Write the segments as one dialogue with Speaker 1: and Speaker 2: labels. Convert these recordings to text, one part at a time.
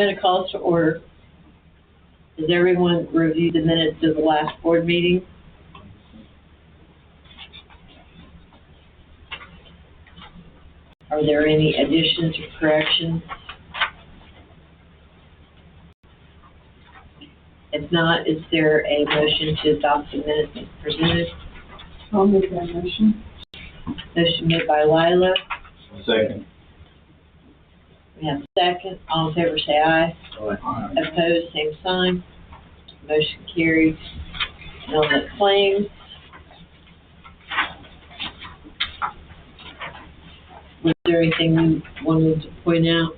Speaker 1: going to call us to order. Has everyone reviewed the minutes of the last board meeting? Are there any additions or corrections? If not, is there a motion to adopt the minutes as presented?
Speaker 2: I'll make that motion.
Speaker 1: Motion made by Lila.
Speaker 3: Second.
Speaker 1: We have a second. All in favor say aye.
Speaker 3: Aye.
Speaker 1: Opposed, same sign. Motion carries. And on the claims, was there anything you wanted to point out?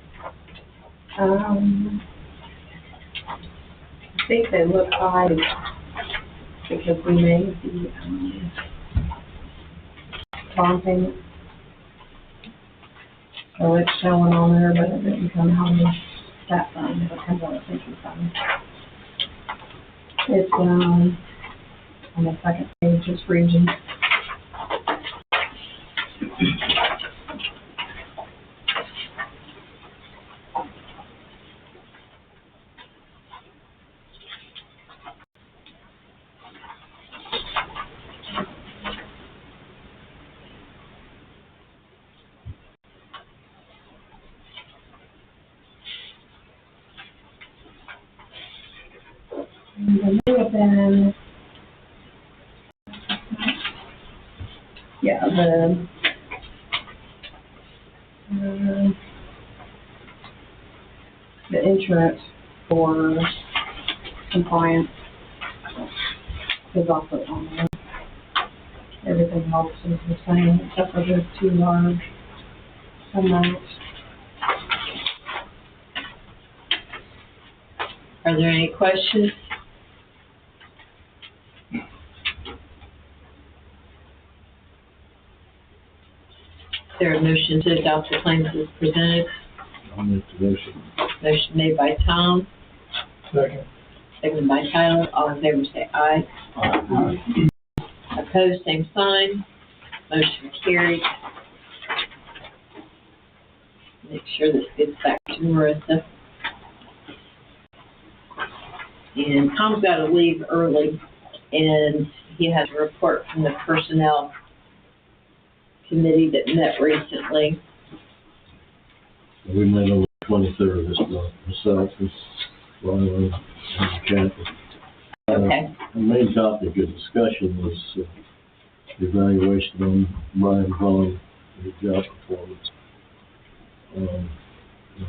Speaker 2: I think they look odd because we made the bond payment. So it's showing on there, but it didn't come out of that fund, it comes out of sinking fund. It's, on the second page, just region. And there may have been, yeah, the insurance for compliance is also on there. Everything else is the same except for those two large amounts.
Speaker 1: Are there any questions? Is there a motion to adopt the claims as presented?
Speaker 3: I'll make the motion.
Speaker 1: Motion made by Tom,
Speaker 3: Second.
Speaker 1: seconded by Tyler. All in favor say aye.
Speaker 3: Aye.
Speaker 1: Opposed, same sign. Motion carried. Make sure this gets back to Marissa. And Tom's got to leave early, and he has a report from the personnel committee that met recently.
Speaker 3: We met on the 23rd of this month. Myself, Lila, and Kathy.
Speaker 1: Okay.
Speaker 3: The main topic of discussion was the evaluation on Brian Vaughn and his job performance. I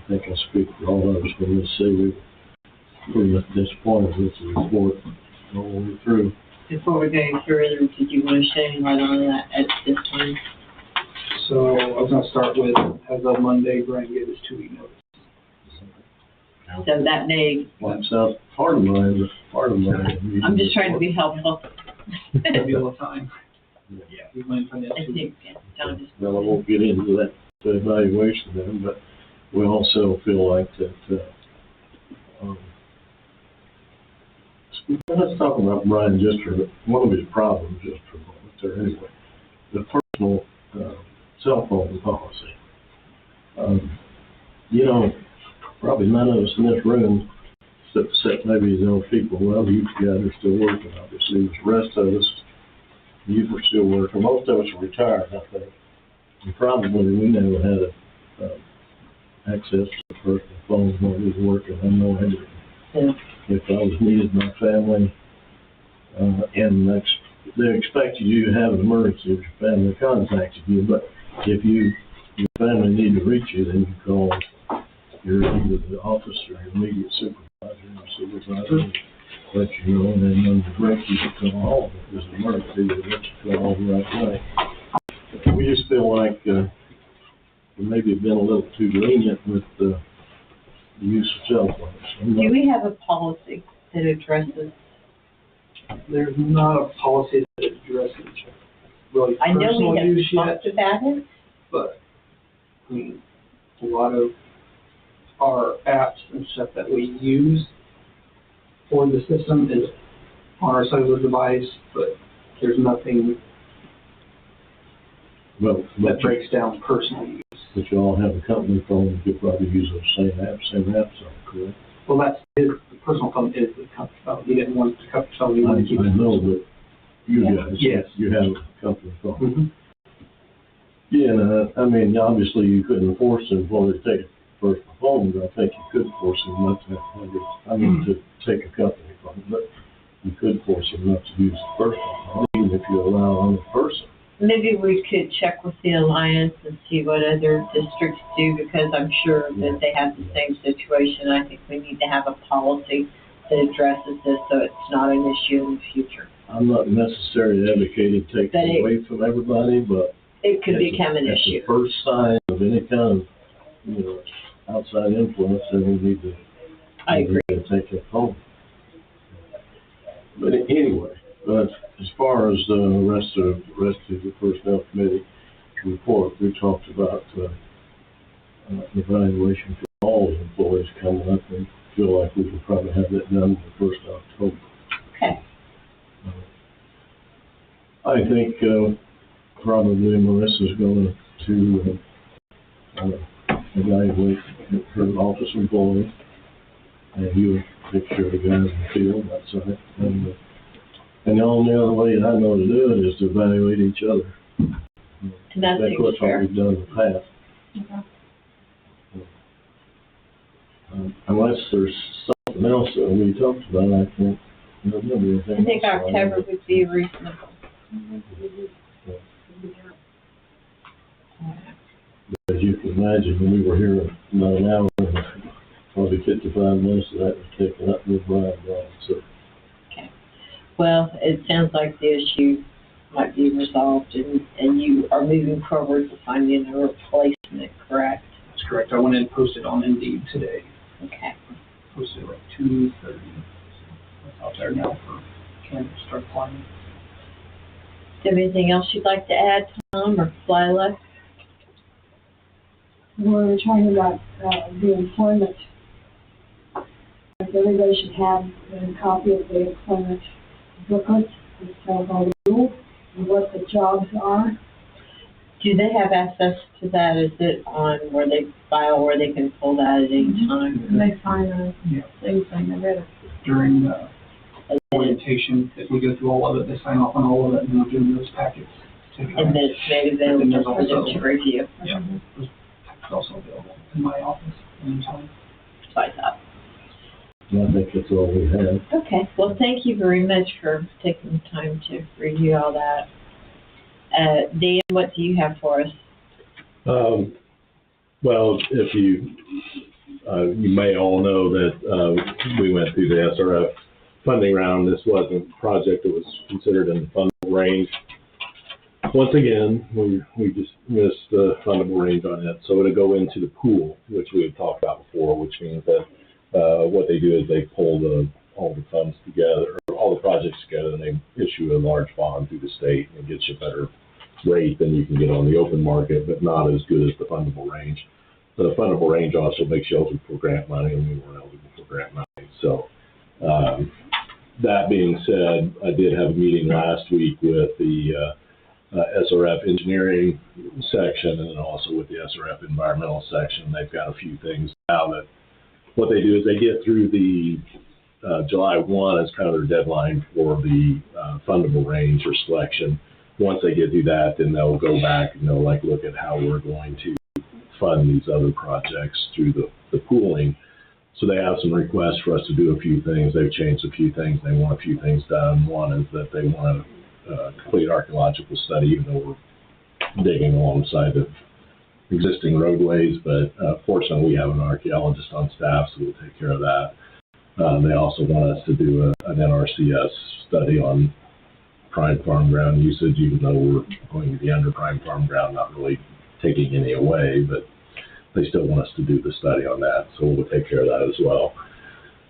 Speaker 3: think I speak for all of us when we say we're pretty much disappointed with the report all the way through.
Speaker 1: Before we go further, did you want to shed any light on that at this time?
Speaker 4: So I was gonna start with, as of Monday, Brian gave his 2-week notice.
Speaker 1: So that may,
Speaker 3: Wipes out part of mine, but part of mine.
Speaker 1: I'm just trying to be helpful.
Speaker 4: That'll be all the time.
Speaker 3: Yeah.
Speaker 4: We might find out
Speaker 1: I
Speaker 4: 2 weeks.
Speaker 1: think, John just.
Speaker 3: Well, I won't get into that evaluation then, but we also feel like that, let's talk about Brian just for one of his problems just for a moment there anyway. The personal cell phone policy. You know, probably none of us in this room, except maybe the old people, well, you guys are still working, obviously. The rest of us, you were still working. Most of us are retired, I think. And probably we never had access to the personal phone when we were working. I know I didn't.
Speaker 1: Yeah.
Speaker 3: If I was needed, my family, and they expected you to have an emergency if your family contacted you, but if your family needed to reach you, then you call either the office or your immediate supervisor, and the supervisor let you know, and then when the direct you to come home. If there's an emergency, they let you come home right away. We just feel like we maybe have been a little too lenient with the use of cell phones.
Speaker 1: Do we have a policy that addresses?
Speaker 4: There's not a policy that addresses really
Speaker 1: I know
Speaker 4: personal
Speaker 1: we
Speaker 4: use
Speaker 1: have
Speaker 4: yet,
Speaker 1: talked about it.
Speaker 4: but I mean, a lot of our apps and stuff that we use for the system is on our cellular device, but there's nothing that breaks down personal use.
Speaker 3: But you all have a company phone, you could probably use those same apps, correct?
Speaker 4: Well, the personal phone is the company phone. He didn't want the company phone, he wanted to keep it.
Speaker 3: I know, but you guys,
Speaker 4: Yes.
Speaker 3: you have a company phone.
Speaker 4: Mhm.
Speaker 3: Yeah, and I mean, obviously you couldn't force an employee to take a personal phone, but I think you could force them not to to take a company phone, but you could force them not to use the personal phone, even if you allow on the person.
Speaker 1: Maybe we could check with the Alliance and see what other districts do, because I'm sure that they have the same situation. I think we need to have a policy that addresses this so it's not an issue in the future.
Speaker 3: I'm not necessarily advocating taking it away from everybody, but
Speaker 1: it could become an issue.
Speaker 3: At the first sign of any kind of, outside influence, then we need to.
Speaker 1: I agree.
Speaker 3: Take it home. But anyway, as far as the rest of the personnel committee report, we talked about evaluation for all the employees coming up, and feel like we could probably have that done the 1st of October.
Speaker 1: Okay.
Speaker 3: I think probably Marissa's going to evaluate her office employees, and you'll take care of the guys in the field outside. And the only other way I know to do it is to evaluate each other.
Speaker 1: And that's
Speaker 3: what
Speaker 1: fair.
Speaker 3: we've done in the past.
Speaker 2: Okay.
Speaker 3: Unless there's something else that we talked about, I can't remember anything.
Speaker 1: I think October would be reasonable.
Speaker 3: As you can imagine, when we were here about an hour, probably 55 minutes of that was taken up with Brian. So.
Speaker 1: Okay. Well, it sounds like the issue might be resolved, and you are moving forward to finding a replacement, correct?
Speaker 4: That's correct. I went and posted on Indeed today.
Speaker 1: Okay.
Speaker 4: Posted at 2:30. So it's out there now for candidates to start applying.
Speaker 1: Do you have anything else you'd like to add, Tom or Lila?
Speaker 2: We're talking about the employment. Everybody should have a copy of the employment booklet that tells all the rules and what the jobs are.
Speaker 1: Do they have access to that? Is it on where they file, where they can pull that at any time?
Speaker 2: And they sign a thing saying they read it.
Speaker 4: During orientation, if we go through all of it, they sign off on all of it, and we'll give them those packets.
Speaker 1: And then it's made available for them to review.
Speaker 4: Yeah. It's also available in my office anytime.
Speaker 1: So I thought.
Speaker 3: I think that's all we have.
Speaker 1: Okay. Well, thank you very much for taking the time to review all that. Dan, what do you have for us?
Speaker 5: Well, if you may all know that we went through the SRF funding round. This wasn't a project that was considered in the fundable range. Once again, we just missed the fundable range on it. So it'll go into the pool, which we had talked about before, which means that what they do is they pull all the funds together, or all the projects together, and they issue a large bond through the state, and it gets you a better rate than you can get on the open market, but not as good as the fundable range. The fundable range also makes you eligible for grant money, and we weren't eligible for grant money. So that being said, I did have a meeting last week with the SRF engineering section, and then also with the SRF environmental section. They've got a few things now that what they do is they get through the July 1 as kind of their deadline for the fundable range or selection. Once they get through that, then they'll go back and they'll look at how we're going to fund these other projects through the pooling. So they have some requests for us to do a few things. They've changed a few things. They want a few things done. One is that they want a complete archaeological study, even though we're digging alongside of existing roadways. But fortunately, we have an archaeologist on staff, so we'll take care of that. They also want us to do an NRCS study on prime farm ground usage, even though we're going to be under prime farm ground, not really taking any away, but they still want us to do the study on that, so we'll take care of that as well.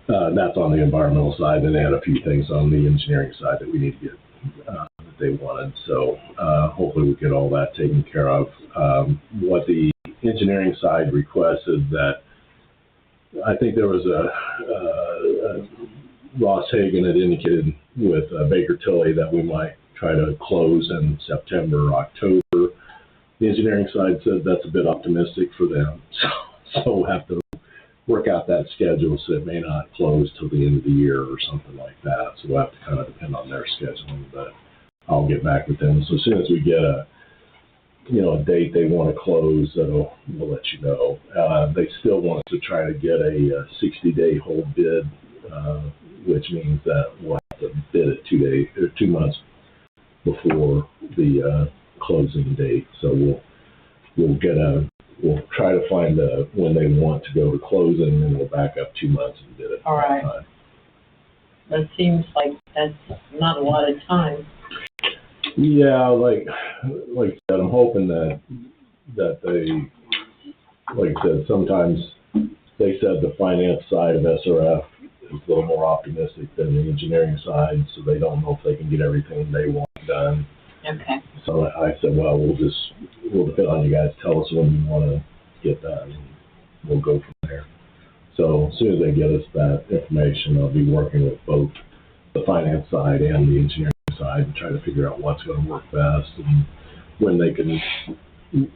Speaker 5: That's on the environmental side, and they had a few things on the engineering side that we need to get that they wanted, so hopefully we get all that taken care of. What the engineering side requested, that I think there was Ross Hagan had indicated with Baker Tilly that we might try to close in September or October. The engineering side said that's a bit optimistic for them, so we'll have to work out that schedule, so it may not close till the end of the year or something like that. So we'll have to kind of depend on their scheduling, but I'll get back with them. So as soon as we get a date they want to close, we'll let you know. They still want us to try to get a 60-day hold bid, which means that we'll have to bid it 2 months before the closing date. So we'll try to find when they want to go to closing, and we'll back up 2 months and bid it.
Speaker 1: All right.
Speaker 5: Time.
Speaker 1: That seems like that's not a lot of time.
Speaker 5: Yeah, like I said, I'm hoping that they, like I said, sometimes they said the finance side of SRF is a little more optimistic than the engineering side, so they don't know if they can get everything they want done.
Speaker 1: Okay.
Speaker 5: So I said, well, we'll depend on you guys. Tell us when you want to get done, and we'll go from there. So as soon as they get us that information, I'll be working with both the finance side and the engineering side and try to figure out what's going to work best and when they can,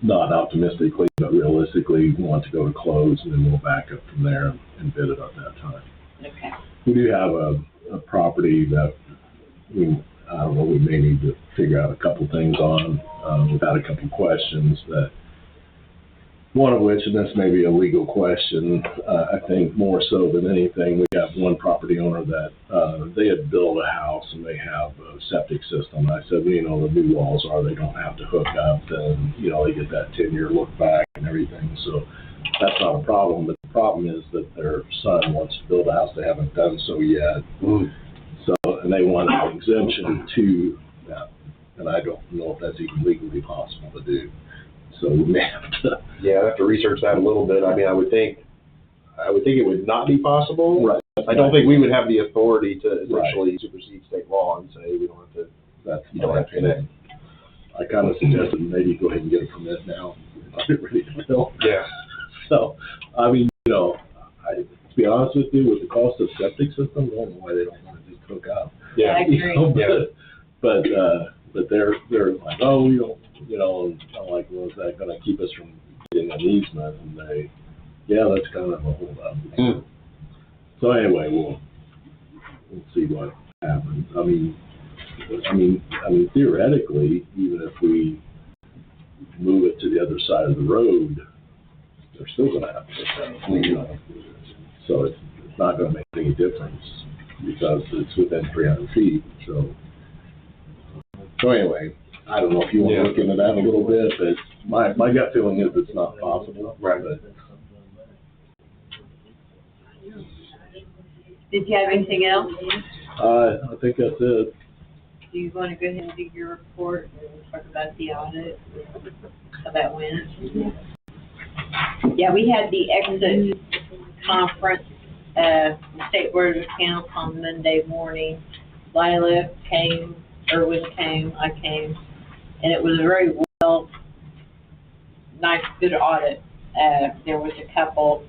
Speaker 5: not optimistically, but realistically, want to go to close, and then we'll back up from there and bid it at that time.
Speaker 1: Okay.
Speaker 5: We do have a property that we may need to figure out a couple things on. We've had a couple questions that, one of which, and this may be a legal question, I think more so than anything, we have one property owner that they had built a house and they have a septic system. I said, the new laws are they don't have to hook up, and, they get that 10-year look back and everything. So that's not a problem, but the problem is that their son wants to build a house. They haven't done so yet. So, and they want an exemption to that, and I don't know if that's even legally possible to do. So we may have to.
Speaker 6: Yeah, I have to research that a little bit. I mean, I would think it would not be possible.
Speaker 5: Right.
Speaker 6: I don't think we would have the authority to essentially supersede state law and say we don't have to.
Speaker 5: You don't have to connect. I kind of suggested maybe go ahead and get a permit now. Get ready to build.
Speaker 6: Yeah.
Speaker 5: So, I mean, to be honest with you, with the cost of septic system, I don't know why they don't want to just hook up.
Speaker 6: Yeah.
Speaker 1: I agree.
Speaker 5: But they're like, oh, we don't, and I'm like, well, is that going to keep us from getting an easement? And that's kind of a hold up. So anyway, we'll see what happens. I mean, theoretically, even if we move it to the other side of the road, they're still going to have to hook up. So it's not going to make any difference because it's within 300 feet. So anyway, I don't know if you want to look into that a little bit, but my gut feeling is it's not possible.
Speaker 6: Right.
Speaker 5: But,
Speaker 1: Did you have anything else?
Speaker 5: I think that's it.
Speaker 1: Do you want to go ahead and do your report and talk about the audit, how that went? Yeah, we had the exit conference, State Board of Accounts on Monday morning. Lila came, Erwin came, I came, and it was a very nice, good audit. There was a couple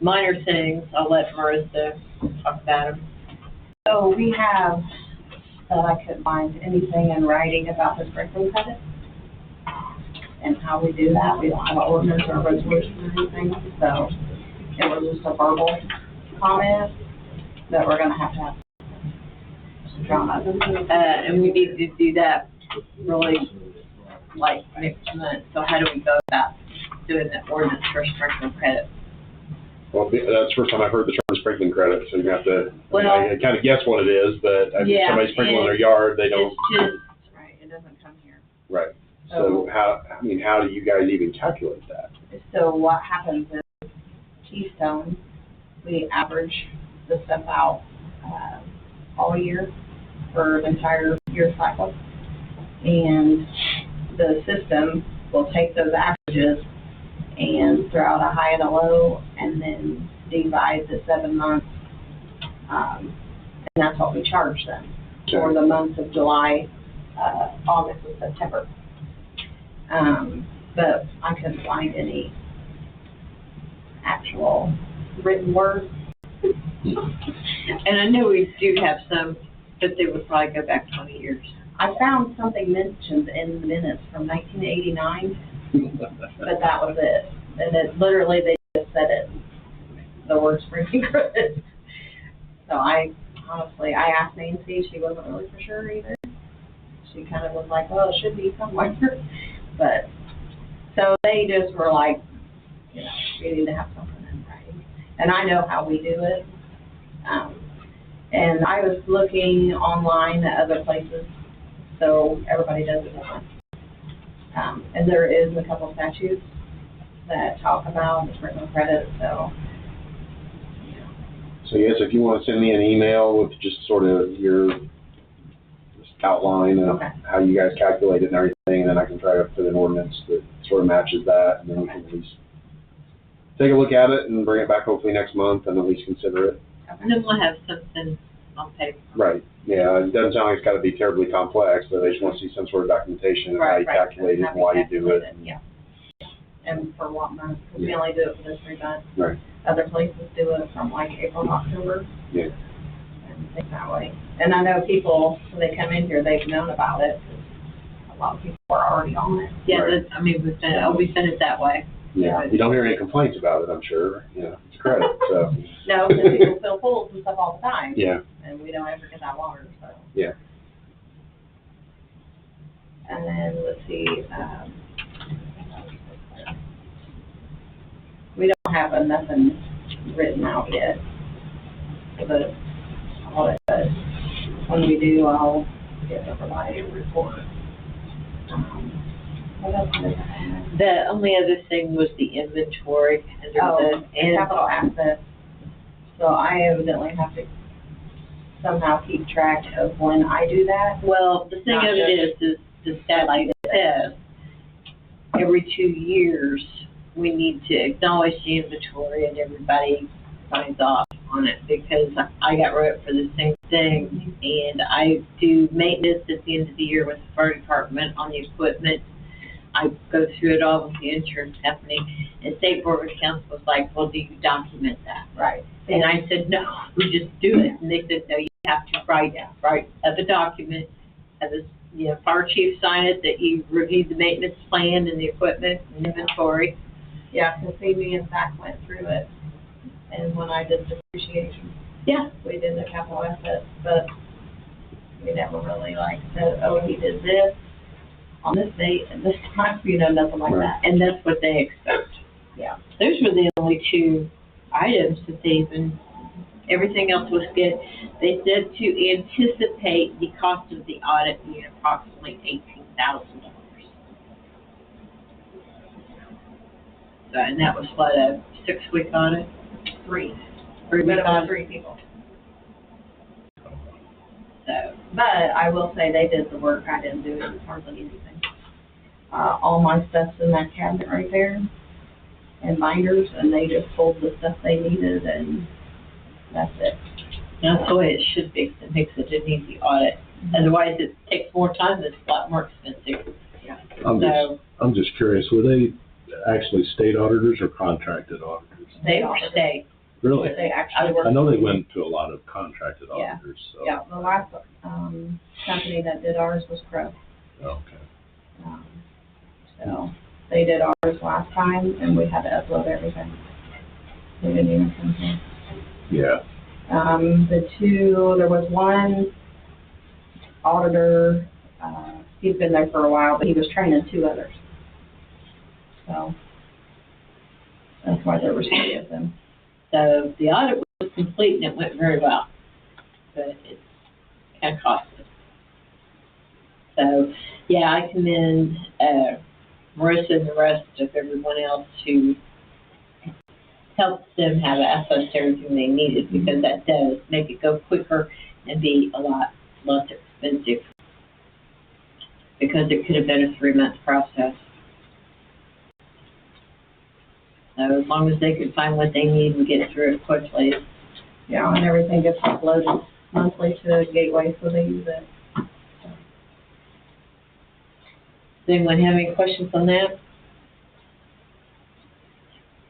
Speaker 1: minor things. I'll let Marissa talk about them.
Speaker 2: So we have, I couldn't find anything in writing about the sprinkler credit and how we do that. We don't have an ordinance or a resolution or anything, so it was just a verbal comment that we're gonna have drawn up.
Speaker 1: And we need to do that really like next month. So how do we go about doing the ordinance for sprinkler credit?
Speaker 6: Well, that's the first time I've heard the term sprinkling credit, so you have to
Speaker 1: Well,
Speaker 6: kind of guess what it is, but I mean,
Speaker 1: yeah,
Speaker 6: somebody sprinkling their yard, they don't.
Speaker 1: It's just,
Speaker 2: Right, it doesn't come here.
Speaker 6: Right. So how do you guys even calculate that?
Speaker 2: So what happens is Keystone, we average the stuff out all year for an entire year cycle. And the system will take those averages and throw out a high and a low and then divide the 7 months. And that's what we charge them for the months of July, August, and September. But I couldn't find any actual written word.
Speaker 1: and I know we do have some, but they would probably go back 20 years.
Speaker 2: I found something mentioned in the minutes from 1989, but that was it. And it literally, they just said it, the word spring credit. So I asked Nancy, she wasn't really for sure either. She kind of was like, well, it should be somewhere. But, so they just were like, you know, we need to have something in writing. And I know how we do it. And I was looking online at other places, so everybody does it once. And there is a couple statutes that talk about the written credit, so.
Speaker 6: So yes, if you want to send me an email with just sort of your outline of
Speaker 2: Okay.
Speaker 6: how you guys calculate it and everything, and then I can try to put an ordinance that sort of matches that, and then we can at least take a look at it and bring it back hopefully next month and at least consider it.
Speaker 1: And then we'll have something on paper.
Speaker 6: Right, yeah, it doesn't sound like it's got to be terribly complex, but they just want to see some sort of documentation of how you calculate it and why you do it.
Speaker 2: Yeah. And for what month, because we only do it for this 3 months.
Speaker 6: Right.
Speaker 2: Other places do it from like April, October.
Speaker 6: Yeah.
Speaker 2: And think that way. And I know people, when they come in here, they've known about it, 'cause a lot of people are already on it.
Speaker 1: Yeah,
Speaker 6: Right.
Speaker 1: that's, I mean, we've sent it that way.
Speaker 6: Yeah, you don't hear any complaints about it, I'm sure, you know, it's credit, so,
Speaker 2: No, because people fill pools and stuff all the time.
Speaker 6: yeah,
Speaker 2: And we don't ever get that water, so.
Speaker 6: yeah.
Speaker 2: And then, let's see, we don't have nothing written out yet, but when we do, I'll get to provide a report. What else did I have?
Speaker 1: The only other thing was the inventory under
Speaker 2: And capital assets. So I evidently have to somehow keep track of when I do that.
Speaker 1: well, the thing
Speaker 2: Not
Speaker 1: of it is the statute says every 2 years, we need to acknowledge the inventory and everybody signs off on it, because I got wrote for the same thing, and I do maintenance at the end of the year with the fire department on the equipment. I go through it all with the insurance company, and State Board of Accounts was like, well, do you document that?
Speaker 2: Right.
Speaker 1: And I said, no, we just do it. And they said, no, you have to write up a document, have the, fire chief sign it, that you reviewed the maintenance plan and the equipment and inventory.
Speaker 2: Yeah, because me and Zach went through it, and when I did depreciation,
Speaker 1: Yeah.
Speaker 2: we did the capital assets, but we never really said, oh, he did this on this date and this time, nothing like that.
Speaker 1: And that's what they expect.
Speaker 2: Yeah.
Speaker 1: Those were the only 2 items that they even, everything else was good. They said to anticipate the cost of the audit being approximately $18,000. So, and that was what, a 6-week audit?
Speaker 2: 3.
Speaker 1: 3-week
Speaker 2: But it was
Speaker 1: audit?
Speaker 2: 3 people.
Speaker 1: So,
Speaker 2: But I will say they did the work, I didn't do hardly anything. All my stuff's in that cabinet right there, and binders, and they just pulled the stuff they needed, and that's it.
Speaker 1: that's the way it should be, 'cause it makes it an easy audit. Otherwise, it takes more time, and it's a lot more expensive.
Speaker 2: Yeah.
Speaker 1: So,
Speaker 5: I'm just curious, were they actually state auditors or contracted auditors?
Speaker 1: they were state.
Speaker 5: Really?
Speaker 2: They actually
Speaker 5: I
Speaker 2: were,
Speaker 5: know they went to a lot of contracted
Speaker 2: Yeah.
Speaker 5: auditors, so.
Speaker 2: yeah, the last, company that did ours was Crow.
Speaker 5: Okay.
Speaker 2: So, they did ours last time, and we had to upload everything. We didn't even come here.
Speaker 5: Yeah.
Speaker 2: There was one auditor, he's been there for a while, but he was training 2 others. So, that's why there were 3 of them.
Speaker 1: So the audit was complete and it went very well, but it's kind of costly. So, yeah, I commend Marissa and the rest of everyone else who helped them have access to everything they needed, because that does make it go quicker and be a lot less expensive, because it could have been a 3-month process. So as long as they can find what they need and get through it quickly.
Speaker 2: Yeah, and everything gets uploaded monthly to Gateway, so they use it.
Speaker 1: Does anyone have any questions on that?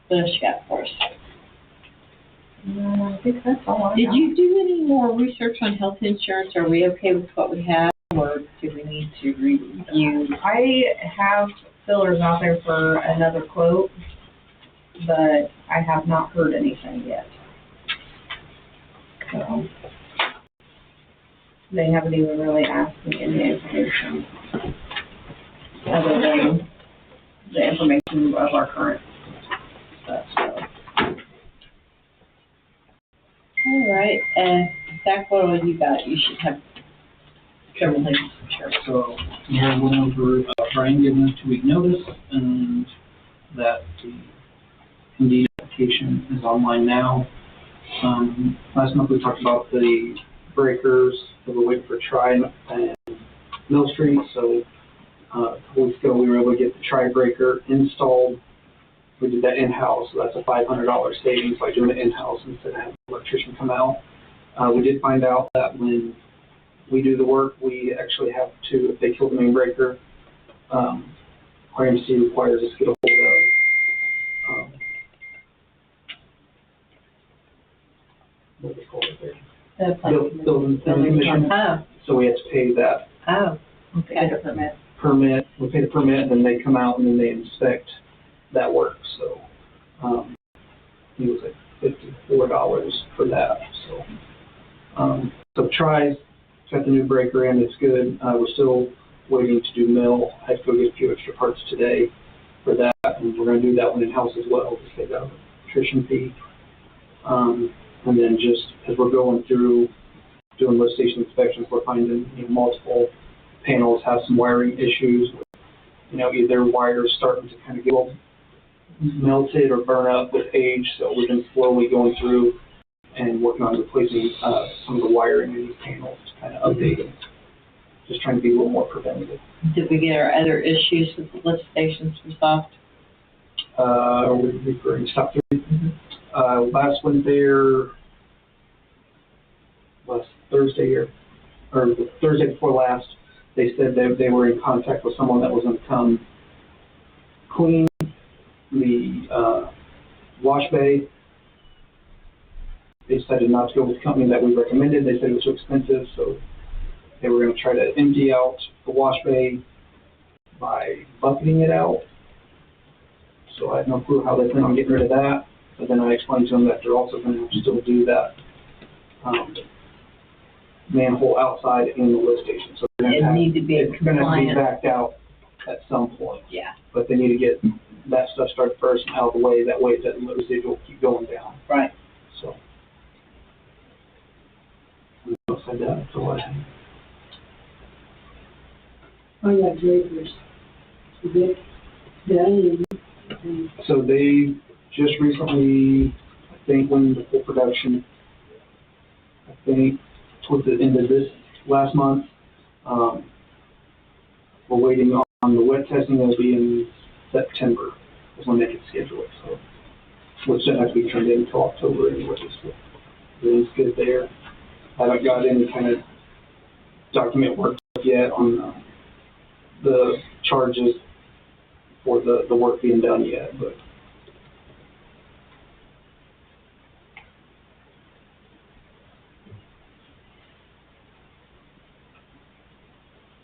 Speaker 1: What else you got for us?
Speaker 2: I think that's all I got.
Speaker 1: Did you do any more research on health insurance? Are we okay with what we have? or do we need to review?
Speaker 2: I have fillers out there for another quote, but I have not heard anything yet. So, they haven't even really asked me any information other than the information of our current stuff, so.
Speaker 1: All right, Zach, what have you got? You should have several things, sure.
Speaker 4: So, Mary went over, Brian giving us 2-week notice, and that the Indeed application is online now. Last month we talked about the breakers that we're waiting for Tri and Mill Street, so, a couple weeks ago we were able to get the Tri breaker installed. We did that in-house, so that's a $500 savings by doing it in-house instead of having an electrician come out. We did find out that when we do the work, we actually have to, if they kill the main breaker, RMC requires us to get a hold of, what do they call it there? Building commission.
Speaker 1: Oh,
Speaker 4: So we have to pay that
Speaker 1: oh,
Speaker 2: Okay, get a permit.
Speaker 4: permit, we pay the permit, and then they come out and then they inspect that work, so, it was like $54 for that, so. So Tri's got the new breaker in, it's good, we're still waiting to do mill. I have to go get a few extra parts today for that, and we're gonna do that one in-house as well, to save that electrician fee. And then just as we're going through doing lift station inspections, we're finding, multiple panels have some wiring issues. Either wires starting to kind of get melted or burn up with age, so we've been slowly going through and working on replacing some of the wiring in these panels to kind of update them. Just trying to be a little more preventative.
Speaker 1: did we get our other issues with the lift stations resolved?
Speaker 4: We're referring to stop 3. Last one there, last Thursday or the Thursday before last, they said that they were in contact with someone that was going to come clean the wash bay. They decided not to go with the company that we recommended. They said it was too expensive, so they were going to try to empty out the wash bay by bucketing it out. So I have no clue how they plan on getting rid of that. But then I explained to them that they're also going to still do that manhole outside in the lift station. So they're
Speaker 1: It need to be
Speaker 4: it's going to be
Speaker 1: compliant.
Speaker 4: backed out at some point.
Speaker 1: Yeah,
Speaker 4: But they need to get that stuff started first and out of the way. That way it doesn't let residual keep going down.
Speaker 1: right.
Speaker 4: So. Outside that, that's all I have.
Speaker 7: Oh, yeah, breakers.
Speaker 4: So they just recently, I think, went into full production. I think towards the end of this last month. We're waiting on the wet testing. It'll be in September is when they can schedule it. So, which doesn't have to be turned in until October anyway. So everything's good there. I haven't got any kind of document work yet on the charges for the work being done yet, but.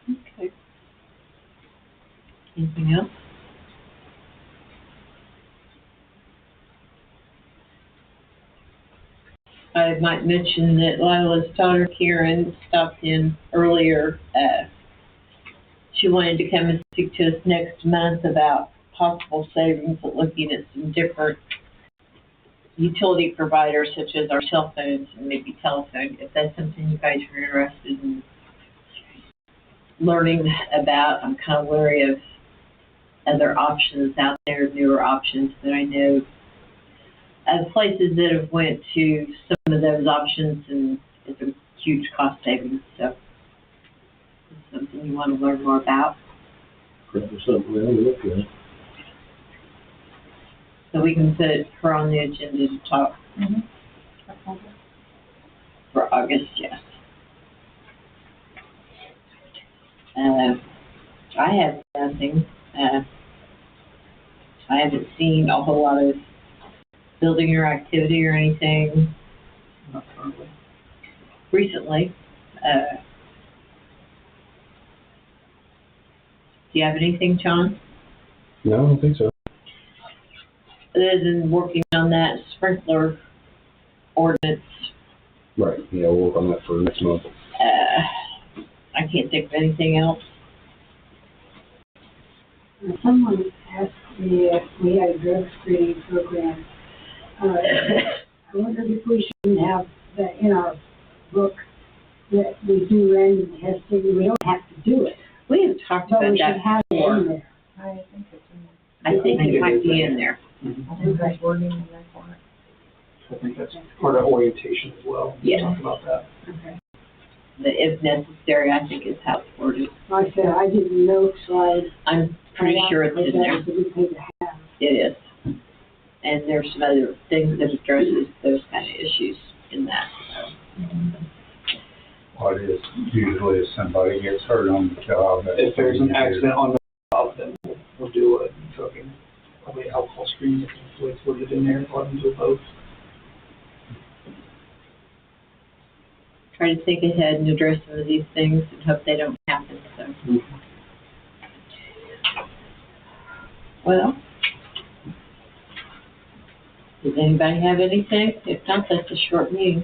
Speaker 1: Okay. Anything else? I might mention that Lila's daughter Karen stopped in earlier. She wanted to come and speak to us next month about possible savings of looking at some different utility providers such as our cell phones and maybe telephone, if that's something you guys are interested in learning about. I'm kind of wary of other options out there, newer options that I know of places that have went to some of those options, and it's a huge cost savings. So it's something you want to learn more about.
Speaker 3: Probably something we ought to look at.
Speaker 1: So we can put her on the agenda to talk for August, yes. I have nothing. I haven't seen a whole lot of building or activity or anything
Speaker 4: Not currently.
Speaker 1: recently. Do you have anything, John?
Speaker 6: No, I don't think so.
Speaker 1: Other than working on that sprinkler ordinance,
Speaker 6: Right, yeah, we'll work on that for next month.
Speaker 1: I can't think of anything else.
Speaker 7: Someone asked me if we had a drug screening program. I wondered if we shouldn't have that in our book, that we do random testing. We don't have to do it,
Speaker 1: We have talked
Speaker 7: but
Speaker 1: about
Speaker 7: we should
Speaker 1: that
Speaker 7: have it
Speaker 1: before.
Speaker 7: in there.
Speaker 2: I think it's in there.
Speaker 1: I think it might be in there.
Speaker 2: I think there's wording in there for it.
Speaker 4: I think that's part of orientation as well.
Speaker 1: Yes.
Speaker 4: Talk about that.
Speaker 7: Okay.
Speaker 1: The if necessary, I think is how it's worded.
Speaker 7: Like I said, I didn't know, so
Speaker 1: I'm pretty sure it's in there.
Speaker 7: That's a good thing to have.
Speaker 1: It is. And there's some other things that addresses those kind of issues in that.
Speaker 8: What is usually if somebody gets hurt on the job. that's
Speaker 4: If there's an
Speaker 8: what you do.
Speaker 4: accident on the job, then we'll do a trucking, probably alcohol screening, if it's worded in there, let them do both.
Speaker 1: Try to think ahead and address some of these things and hope they don't happen, so. Well, does anybody have anything? If not, that's a short meeting.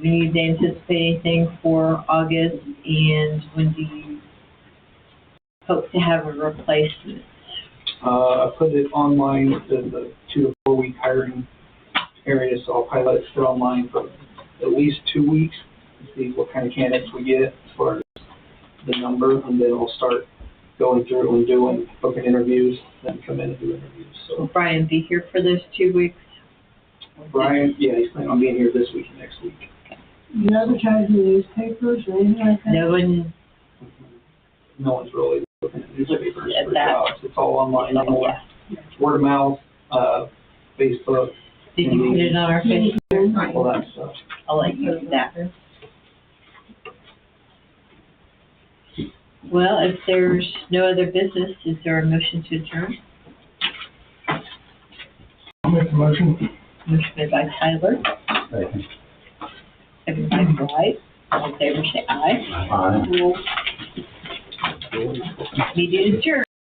Speaker 1: We need to anticipate anything for August, and when do you hope to have a replacement?
Speaker 4: I put it online, the 2 to 4 week hiring area, so I'll probably let it sit online for at least 2 weeks and see what kind of candidates we get as far as the number, and then I'll start going through and booking interviews, then come in and do interviews.
Speaker 1: Will
Speaker 4: So
Speaker 1: Brian be here for those 2 weeks?
Speaker 4: Brian, yeah, he's planning on being here this week and next week.
Speaker 7: You advertise in the newspapers or anything like that?
Speaker 1: No one,
Speaker 4: No one's really looking at newspapers
Speaker 1: At
Speaker 4: for
Speaker 1: that.
Speaker 4: jobs. It's all online now.
Speaker 1: yeah.
Speaker 4: Word of mouth, Facebook,
Speaker 1: Did you put it on our Facebook?
Speaker 4: all that stuff.
Speaker 1: I'll let you do that. Well, if there's no other business, is there a motion to adjourn?
Speaker 8: I'll make the motion.
Speaker 1: Motion made by Tyler,
Speaker 8: Second.
Speaker 1: seconded by Dwight. All in favor, say aye.
Speaker 8: Aye.
Speaker 1: Meeting adjourned.